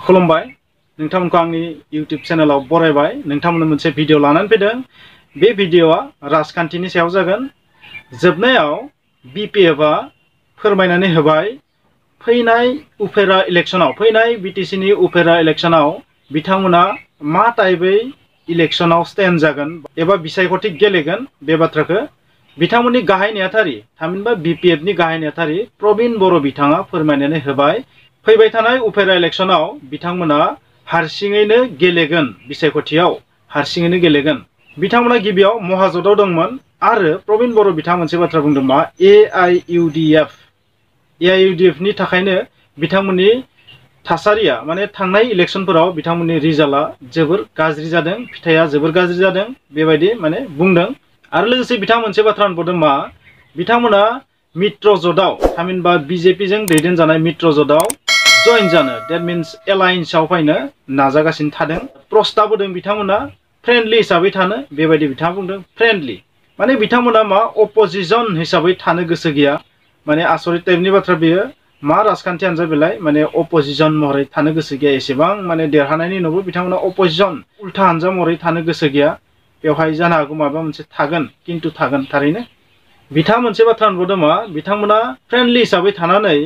खुलुमबाय नोंथांमोनखौ आंनि YouTube चेनेलाव बरायबाय नोंथांमोननो मोनसे भिडिअ लानानै फैदों बे भिडिअआ राजखान्थिनि सायाव जागोन जोबनायाव BPFआ फोरमायनानै होबाय फैनाय उफेरा इलेक्शनाव फैनाय BTCनि उफेरा इलेक्शनाव बिथांमोना मा टाइपै इलेक्शनाव स्टेन्ड जागोन एबा बिसायख'थि गेलेगोन बे बाथ्राखौ बिथांमोननि गाहाय नेहाथारि थामहिनबा BPFनि गाहाय नेहाथारि प्रबिन बर' बिथाङा फोरमायनानै होबाय फैबाय थानाय उफेरा इलेक्शनाव बिथांमोना हारसिङैनो गेलेगोन बिसायख'थियाव हारसिङैनो गेलेगोन बिथांमोना गिबियाव महाजोताव दंमोन आरो प्रबिन बर' बिथाङा मोनसे बाथ्रा बुंदों मा AIUDF नि थाखायनो बिथांमोननि थासारिया माने थांनाय इलेक्शनफोराव बिथांमोननि रिजाल्टआ जोबोर गाज्रि जादों फिथाइया जोबोर गाज्रि जादों बेबायदि माने बुंदों आरो लोगोसे बिथाङा मोनसे बाथ्रा बुंदों मा बिथांमोना मित्रजोताव थामहिनबा BJPजों दैदेनजानाय मित्रजोताव जइन जानो दैट मीन्स एलायन्सआव फैनो नाजागासिनो थादों प्रस्ताब होदों बिथांमोना फ्रेन्डलि हिसाबै थानो बेबायदि बिथाङा बुंदों फ्रेन्डलि माने बिथांमोना मा अपोजिशन हिसाबै थानो गोसो गैया माने आसरित टाइपनि बाथ्रा बेयो मा राजखान्थि हान्जा बेलाय माने अपोजिशन महरै थानो गोसो गैया एसेबां माने देरहानायनि उनावबो बिथांमोना अपोजिशन उल्था हान्जा महरै थानो गोसो गैया बेवहाय जानो हागौ माबा मोनसे थागोन किन्तु थागोन थारैनो बिथाङा मोनसे बाथ्रा बुंदों मा बिथांमोना फ्रेन्डलि हिसाबै थानानै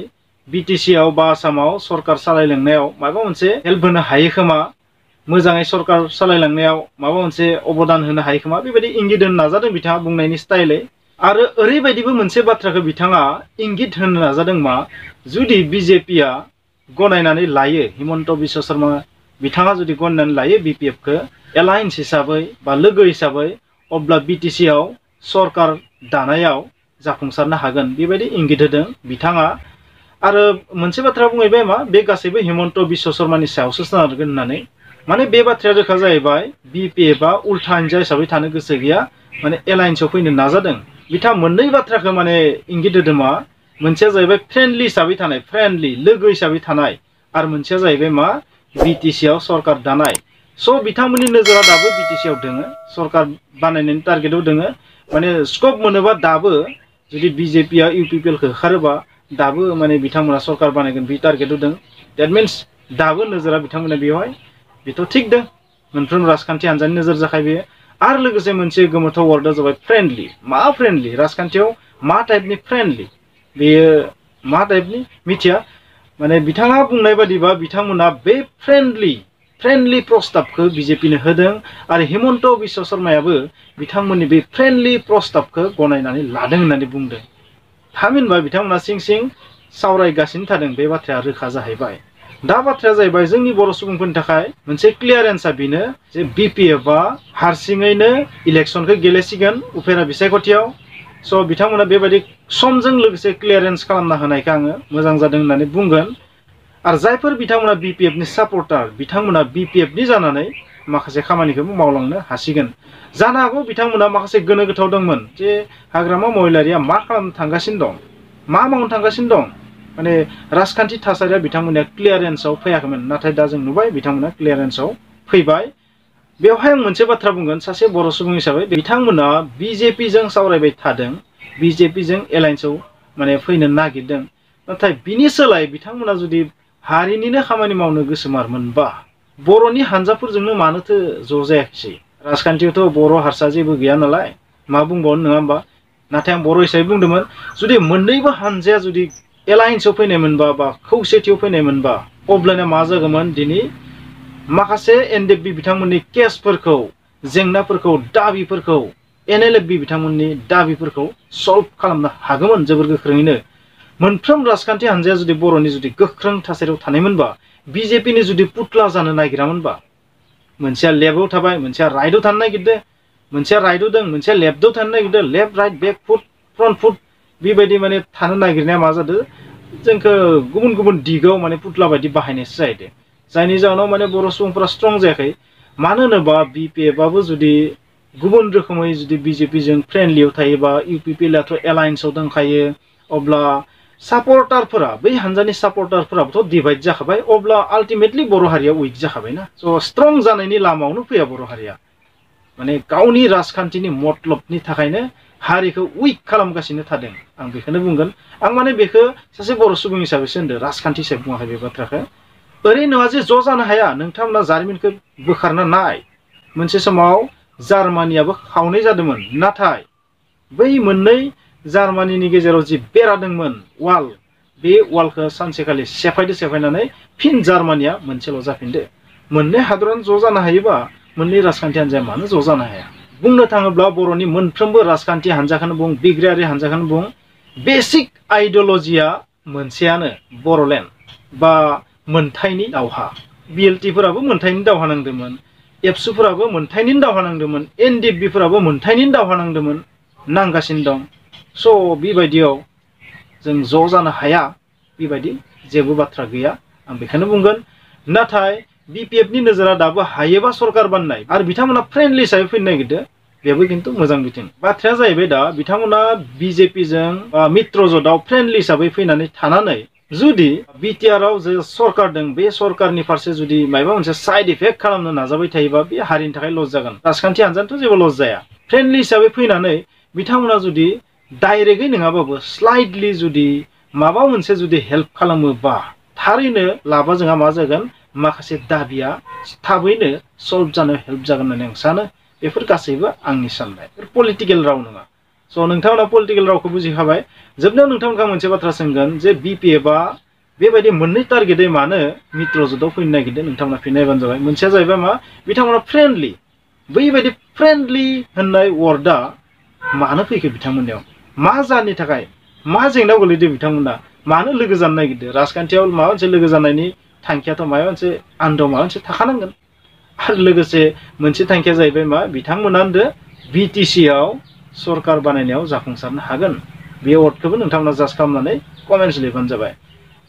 BTCआव बा आसामाव सरकार सालायलांनायाव माबा मोनसे हेल्प होनो हायो खोमा मोजाङै सरकार सालायलांनायाव माबा मोनसे अबदान होनो हायो खोमा बेबायदि इंगित होनो नाजादों बिथाङा बुंनायनि स्टाइलै आरो ओरैबायदिबो मोनसे बाथ्राखौ बिथाङा इंगित होनो नाजादों मा जुदि BJPआ गनायनानै लायो हिमन्त बिश्व शर्मा बिथाङा जुदि गनायनानै लायो BPFखौ एलायन्स हिसाबै बा लोगो हिसाबै अब्ला BTCआव सरकार दानायाव जाफुंसारनो हागोन बेबायदि इंगित होदों बिथाङा आरो मोनसे बाथ्रा बुंबाय मा बे गासैबो हिमन्त बिश्व शर्मानि सायावसो सोनारगोन होननानै माने बे बाथ्राया रोखा जाहैबाय BPFआ उल्था हान्जा हिसाबै थानो गोसो गैया माने एलायन्सआव फैनो नाजादों बिथाङा मोननै बाथ्राखौ माने इंगित होदों मा मोनसेया जाहैबाय फ्रेन्डलि हिसाबै थानाय फ्रेन्डलि लोगो हिसाबै थानाय आरो मोनसेया जाहैबाय मा BTCआव सरकार दानाय स' बिथांमोननि नोजोरा दाबो BTCआव दोङो सरकार बानायनायनि टारगेटआव दोङो माने स्कप मोनोबा दाबो जुदि BJPआ UPPLखौ होखारोबा दाबो माने बिथांमोना सरकार बानायगोन बे टारगेटआव दं दैट मीन्स दाबो नोजोरा बिथांमोना बेवहाय बेथ' थिग दं मोनफ्रोम राजखान्थि हान्जानि नोजोर जाखाय बेयो आरो लोगोसे मोनसे गोमोथाव वार्डआ जाबाय फ्रेन्डलि मा फ्रेन्डलि राजखान्थियाव मा टाइपनि फ्रेन्डलि बेयो मा टाइपनि मिथिया माने बिथाङा बुंनाय बादिबा बिथांमोना बे फ्रेन्डलि प्रस्ताबखौ BJPनो होदों आरो हिमन्त बिश्व शर्मायाबो बिथांमोननि बे फ्रेन्डलि प्रस्ताबखौ गनायनानै लादों होननानै बुंदों थामहिनबा बिथांमोना सिं सावरायगासिनो थादों बे बाथ्राया रोखा जाहैबाय दा बाथ्राया जाहैबाय जोंनि बर' सुबुंफोरनि थाखाय मोनसे क्लियारेन्सआ बेनो जे BPFआ हारसिङैनो इलेक्शनखौ गेलेसिगोन उफेरा बिसायख'थियाव स' बिथांमोना बेबायदि समजों लोगोसे क्लियारेन्स खालामना होनायखौ आङो मोजां जादों होननानै बुंगोन आरो जायफोर बिथांमोना BPFनि सापर्टार बिथांमोना BPFनि जानानै माखासे खामानिखौबो मावलांनो हासिगोन जानो हागौ बिथांमोना माखासे गोनो गोथाव दंमोन जे हाग्रामा महिलारिया मा खालामनो थांगासिनो दं मा मावनो थांगासिनो दं माने राजखान्थि थासारिया बिथांमोना क्लियारेन्सआव फैयाखैमोन नाथाय दा जों नुबाय बिथांमोना क्लियारेन्सआव फैबाय बेवहाय आं मोनसे बाथ्रा बुंगोन सासे बर' सुबुं हिसाबै बिथांमोना BJPजों सावरायबाय थादों BJPजों एलायन्सआव माने फैनो नागिरदों नाथाय बिनि सोलाय बिथांमोना जुदि हारिनिनो खामानि मावनो गोसोमारमोनबा बर'नि हान्जाफोरजोंनो मानोथो ज' जायाखिसै राजखान्थियावथ' बर' हारसा जेबो गैया नालाय मा बुंबावनो नङा होमबा नाथाय आं बर' हिसाबै बुंदोंमोन जुदि मोननैबो हान्जाया जुदि एलायन्सआव फैनायमोनबा बा खौसेथियाव फैनायमोनबा अब्लाना मा जागौमोन दिनै माखासे NDFB बिथांमोननि केसफोरखौ जेंनाफोरखौ दाबिफोरखौ NLFB बिथांमोननि दाबिफोरखौ सल्भ खालामनो हागौमोन जोबोर गोख्रोङैनो मोनफ्रोम राजखान्थि हान्जाया जुदि बर'नि जुदि गोख्रों थासारियाव थानायमोनबा BJPनि जुदि पुतला जानो नागिरामोनबा मोनसेया लेफ्टआव थाबाय मोनसेया राइटआव थानो नागिरदों मोनसेया राइटआव दं मोनसेया लेफ्टआव थानो नागिरदों लेफ्ट राइट बेक फुट फ्रन्ट फुट बेबायदि माने थानो नागिरनाया मा जादों जोंखौ गुबुन गुबुन दिगाव माने पुतला बायदि बाहायनायसो जाहैदों जायनि जाहोनाव माने बर' सुबुंफोरा स्ट्रं जायाखै मानो होनोबा BPFआबो जुदि गुबुन रोखोमै जुदि BJPजों फ्रेन्डलियाव थायोबा UPPLआथ' एलायन्सआव दंखायो अब्ला सापर्टारफोरा बै हान्जानि सापर्टारफोराबोथ' डिभाइड जाखाबाय अब्ला आल्टिमेटलि बर' हारिया उइक जाखाबायना स' स्ट्रं जानायनि लामायावनो फैया बर' हारिया माने गावनि राजखान्थिनि मतलबनि थाखायनो हारिखौ उइक खालामगासिनो थादों आं बेखौनो बुंगोन आं माने बेखौ सासे बर' सुबुं हिसाबैसो होनदों राजखान्थि हिसाबै बुङाखै बे बाथ्राखौ ओरै नङा जे ज' जानो हाया नोंथांमोना जारिमिनखौ बोखारना नाय मोनसे समाव जार्मानियाबो खावनै जादोंमोन नाथाय बै मोननै जार्मानिनि गेजेराव जि बेरा दंमोन वाल बे वालखौ सानसेखालि सेफायनानै फिन जार्मानिया मोनसेल' जाफिनदो मोननै हादरानो ज' जानो हायोबा मोननै राजखान्थि हान्जाया मानो ज' जानो हाया बुंनो थाङोब्ला बर'नि मोनफ्रोमबो राजखान्थि हान्जाखौनो बुं बिग्रायारि हान्जाखौनो बुं बेसिक आइडियोलजिया मोनसेयानो बर'लेण्ड बा मोनथायनि दावहा बिएलटिफोराबो मोनथायनि दावहा नांदोंमोन एबसुफोराबो मोनथायनि दावहा नांदोंमोन एनडिएफबिफोराबो मोनथायनि दावहा नांदोंमोन नांगासिनो दं स' बेबायदियाव जों ज' जानो हाया बेबायदि जेबो बाथ्रा गैया आं बेखौनो बुंगोन नाथाय बिपिएफनि नोजोरा दाबो हायोबा सरकार बाननाय आरो बिथांमोना फ्रेन्डलि हिसाबै फैनो नागिरदो बेबो खिन्थु मोजां बिथिं बाथ्राया जाहैबाय दा बिथांमोना बिजेपिजों मित्रजोटआव फ्रेन्डलि हिसाबै फैनानै थानानै जुदि बिटिआरआव जे सरकार दं बे सरकारनि फारसे जुदि माबा मोनसे साइड इफेक्ट खालामनो नाजाबाय थायोबा बे हारिनि थाखाय लस जागोन राजखान्थि हान्जायाथ' जेबो लस जाया फ्रेन्डलि हिसाबै फैनानै बिथांमोना जुदि डाइरेक्टयै नङाबाबो स्लाइटलि जुदि माबा मोनसे जुदि हेल्प खालामोबा थारैनो लाबा जोंहा मा जागोन माखासे दाबिया थाबैनो सल्भ जानो हेल्प जागोन होननानै आं सानो बेफोर गासैबो आंनि साननाय पलिटिकेल राव नङा स' नोंथांमोना पलिटिकेल रावखौ बुजिखाबाय जोबनायाव नोंथांमोनखौ मोनसे बाथ्रा सोंगोन जे बिपिएफआ बेबायदि मोननै टारगेटै मानो मित्रजोटआव फैनो नागिरदों नोंथांमोना फिननाय होबानो जाबाय मोनसेया जाहैबाय मा बिथांमोना फ्रेन्डलि बैबायदि फ्रेन्डलि होननाय वार्डआ मानो फैखो बिथांमोननियाव मा जाहोननि थाखाय मा जेंनायाव गोलैदों बिथांमोना मानो लोगो जानो नागिरदों राजखान्थियाव माबा मोनसे लोगो जानायनि थांखियाथ' माबा मोनसे आन्दोआव माबा मोनसे थाखानांगोन आरो लोगोसे मोनसे थांखिया जाहैबाय मा बिथांमोना होनदो बिटिसिआव सरकार बानायनायाव जाफुंसारनो हागोन बे वार्डखौबो नोंथांमोना जास्ट खालामनानै कमेन्ट्स लिरबानो जाबाय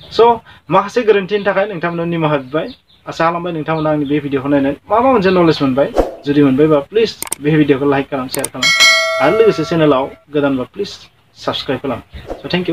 स' माखासे गोरोन्थिनि थाखाय नोंथांमोना निमाहा बिबाय आसा खालामबाय नोंथांमोना आंनि बे भिडिअखौ नायनानै माबा मोनसे नलेज मोनबाय जुदि मोनबायबा प्लिज बे भिडिअखौ लाइक खालाम शेयार खालाम आरो लोगोसे चेनेलाव गोदानबा प्लिज साबस्क्राइब खालाम स' थेंक इउ